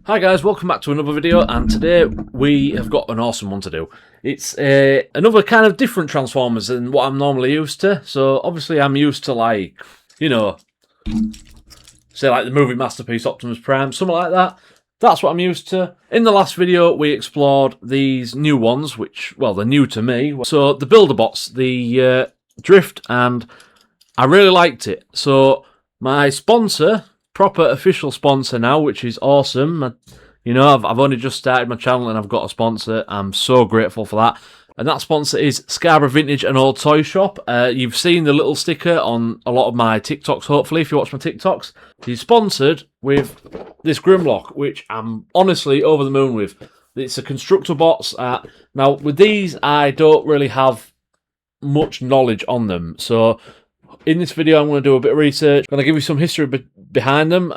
Hi guys, welcome back to another video, and today we have got an awesome one to do. It's another kind of different Transformers than what I'm normally used to. So obviously I'm used to, like, you know, say like the movie masterpiece Optimus Prime, something like that. That's what I'm used to. In the last video we explored these new ones, which, well, they're new to me. So the Buildabots, the Drift, and I really liked it. So my sponsor, proper official sponsor now, which is awesome. You know, I've only just started my channel and I've got a sponsor. I'm so grateful for that. And that sponsor is Scarborough Vintage and Old Toy Shop. You've seen the little sticker on a lot of my TikToks, hopefully, if you watch my TikToks. He's sponsored with this Grimlock, which I'm honestly over the moon with. It's a Constructor Bots. Now, with these, I don't really have much knowledge on them. So in this video, I'm going to do a bit of research. I'm going to give you some history behind them.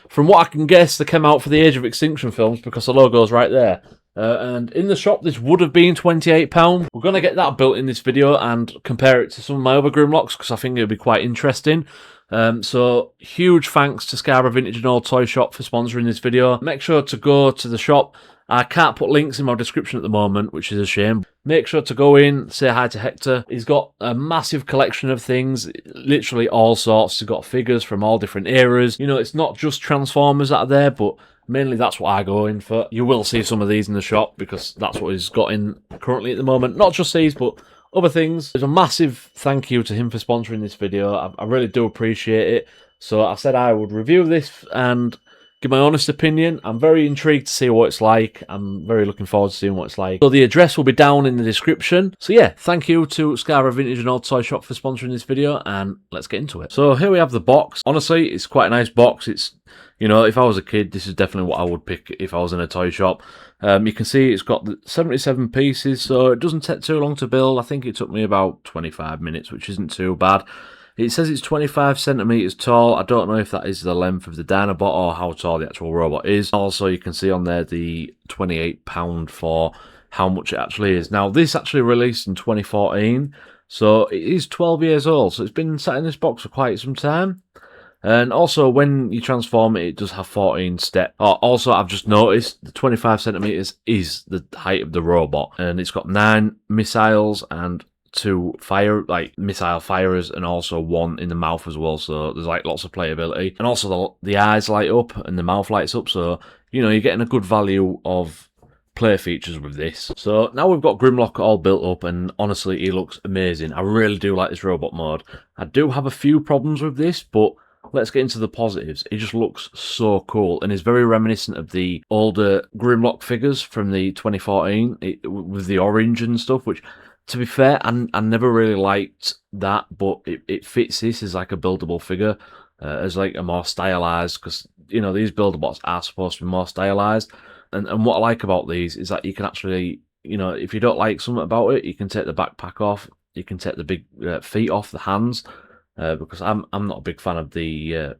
From what I can guess, they came out for the Age of Extinction films because the logo's right there. And in the shop, this would have been £28. We're going to get that built in this video and compare it to some of my other Grimlocks because I think it'll be quite interesting. So huge thanks to Scarborough Vintage and Old Toy Shop for sponsoring this video. Make sure to go to the shop. I can't put links in my description at the moment, which is a shame. Make sure to go in, say hi to Hector. He's got a massive collection of things, literally all sorts. He's got figures from all different eras. You know, it's not just Transformers that are there, but mainly that's what I go in for. You will see some of these in the shop because that's what he's got in currently at the moment. Not just these, but other things. There's a massive thank you to him for sponsoring this video. I really do appreciate it. So I said I would review this and give my honest opinion. I'm very intrigued to see what it's like. I'm very looking forward to seeing what it's like. So the address will be down in the description. So yeah, thank you to Scarborough Vintage and Old Toy Shop for sponsoring this video, and let's get into it. So here we have the box. Honestly, it's quite a nice box. It's, you know, if I was a kid, this is definitely what I would pick if I was in a toy shop. You can see it's got 77 pieces, so it doesn't take too long to build. I think it took me about 25 minutes, which isn't too bad. It says it's 25 centimeters tall. I don't know if that is the length of the Dinobot or how tall the actual robot is. Also, you can see on there the £28 for how much it actually is. Now, this actually released in 2014, so it is 12 years old. So it's been sat in this box for quite some time. And also, when you transform it, it does have 14 steps. Also, I've just noticed the 25 centimeters is the height of the robot, and it's got 9 missiles and 2 missile firers, and also 1 in the mouth as well. So there's like lots of playability, and also the eyes light up and the mouth lights up. So, you know, you're getting a good value of play features with this. So now we've got Grimlock all built up, and honestly, he looks amazing. I really do like this robot mode. I do have a few problems with this, but let's get into the positives. It just looks so cool and is very reminiscent of the older Grimlock figures from the 2014 with the orange and stuff, which, to be fair, I never really liked that, but it fits this as like a buildable figure, as like a more stylized, because, you know, these Buildabots are supposed to be more stylized. And what I like about these is that you can actually, you know, if you don't like something about it, you can take the backpack off, you can take the big feet off, the hands, because I'm not a big fan of the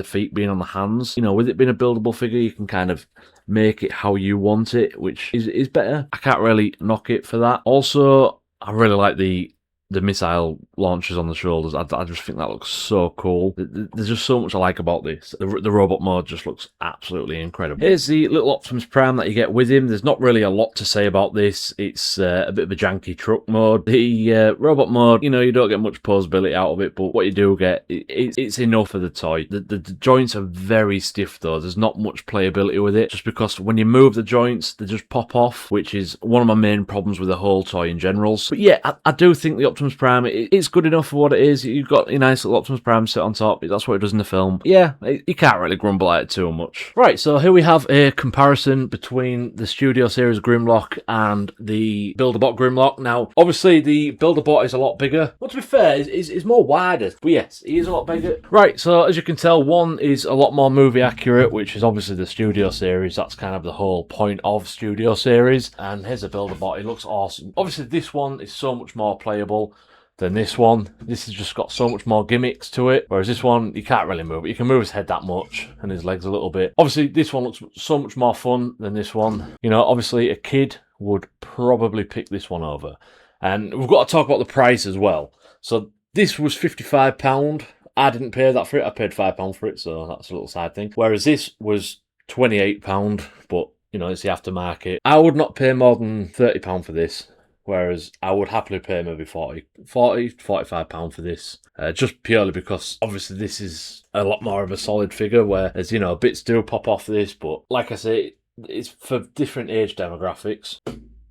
feet being on the hands. You know, with it being a buildable figure, you can kind of make it how you want it, which is better. I can't really knock it for that. Also, I really like the missile launchers on the shoulders. I just think that looks so cool. There's just so much I like about this. The robot mode just looks absolutely incredible. Here's the little Optimus Prime that you get with him. There's not really a lot to say about this. It's a bit of a janky truck mode. The robot mode, you know, you don't get much posability out of it, but what you do get, it's enough for the toy. The joints are very stiff though. There's not much playability with it, just because when you move the joints, they just pop off, which is one of my main problems with the whole toy in general. But yeah, I do think the Optimus Prime, it's good enough for what it is. You've got a nice little Optimus Prime sit on top. That's what it does in the film. Yeah, you can't really grumble at it too much. Right, so here we have a comparison between the Studio Series Grimlock and the Buildabot Grimlock. Now, obviously, the Buildabot is a lot bigger. But to be fair, it's more wider. But yes, he is a lot bigger. Right, so as you can tell, one is a lot more movie accurate, which is obviously the Studio Series. That's kind of the whole point of Studio Series. And here's a Buildabot. It looks awesome. Obviously, this one is so much more playable than this one. This has just got so much more gimmicks to it, whereas this one, you can't really move it. You can move his head that much and his legs a little bit. Obviously, this one looks so much more fun than this one. You know, obviously, a kid would probably pick this one over. And we've got to talk about the price as well. So this was £55. I didn't pay that for it. I paid £5 for it, so that's a little side thing. Whereas this was £28, but you know, it's the aftermarket. I would not pay more than £30 for this, whereas I would happily pay maybe £45 for this. Just purely because obviously this is a lot more of a solid figure, whereas, you know, bits do pop off this, but like I say, it's for different age demographics.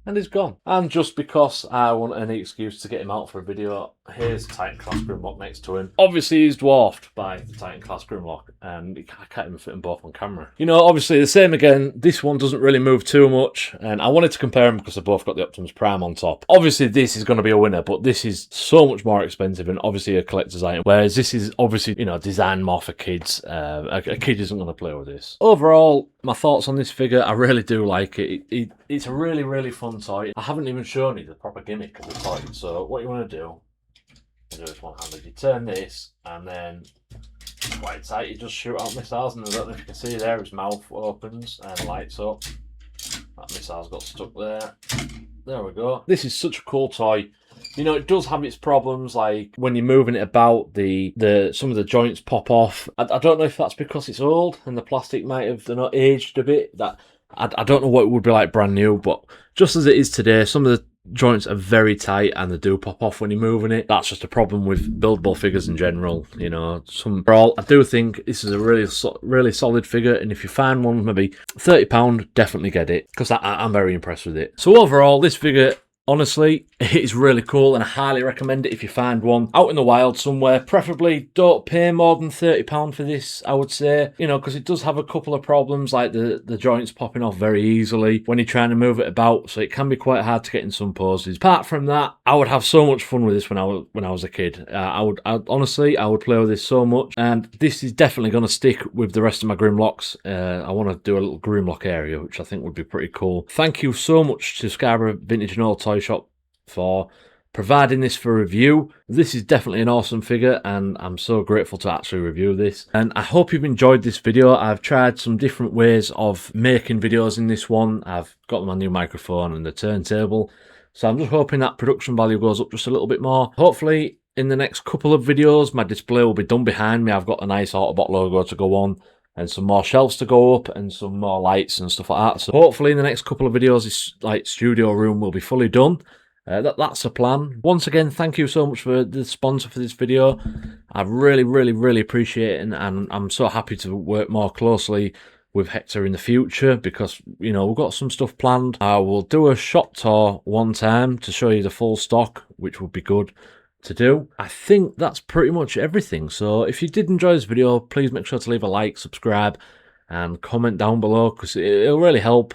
And he's gone. And just because I want any excuse to get him out for a video, here's Titan Class Grimlock next to him. Obviously, he's dwarfed by the Titan Class Grimlock, and I can't even fit them both on camera. You know, obviously, the same again. This one doesn't really move too much, and I wanted to compare them because they both got the Optimus Prime on top. Obviously, this is going to be a winner, but this is so much more expensive and obviously a collector's item, whereas this is obviously, you know, designed more for kids. A kid isn't going to play with this. Overall, my thoughts on this figure, I really do like it. It's a really, really fun toy. I haven't even shown you the proper gimmick of the toy. So what you want to do is one-handed. You turn this, and then quite tight, you just shoot out missiles. And I don't know if you can see there, his mouth opens and lights up. That missile's got stuck there. There we go. This is such a cool toy. You know, it does have its problems, like when you're moving it about, some of the joints pop off. I don't know if that's because it's old and the plastic might have, they're not aged a bit. That I don't know what it would be like brand new, but just as it is today, some of the joints are very tight and they do pop off when you're moving it. That's just a problem with buildable figures in general. You know, overall, I do think this is a really solid figure, and if you find one, maybe £30, definitely get it, because I'm very impressed with it. So overall, this figure, honestly, it's really cool, and I highly recommend it if you find one out in the wild somewhere. Preferably don't pay more than £30 for this, I would say, you know, because it does have a couple of problems, like the joints popping off very easily when you're trying to move it about, so it can be quite hard to get in some poses. Apart from that, I would have so much fun with this when I was a kid. Honestly, I would play with this so much, and this is definitely going to stick with the rest of my Grimlocks. I want to do a little Grimlock area, which I think would be pretty cool. Thank you so much to Scarborough Vintage and Old Toy Shop for providing this for review. This is definitely an awesome figure, and I'm so grateful to actually review this. And I hope you've enjoyed this video. I've tried some different ways of making videos in this one. I've got my new microphone and the turntable, so I'm just hoping that production value goes up just a little bit more. Hopefully in the next couple of videos my display will be done behind me. I've got a nice Autobot logo to go on, and some more shelves to go up, and some more lights and stuff like that. So hopefully in the next couple of videos this like studio room will be fully done. That's the plan. Once again, thank you so much for the sponsor for this video. I really appreciate it, and I'm so happy to work more closely with Hector in the future, because, you know, we've got some stuff planned. I will do a shop tour one time to show you the full stock, which would be good to do. I think that's pretty much everything. So if you did enjoy this video, please make sure to leave a like, subscribe, and comment down below, because it'll really help.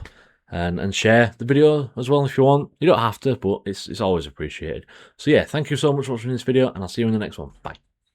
And share the video as well if you want. You don't have to, but it's always appreciated. So yeah, thank you so much for watching this video, and I'll see you in the next one. Bye.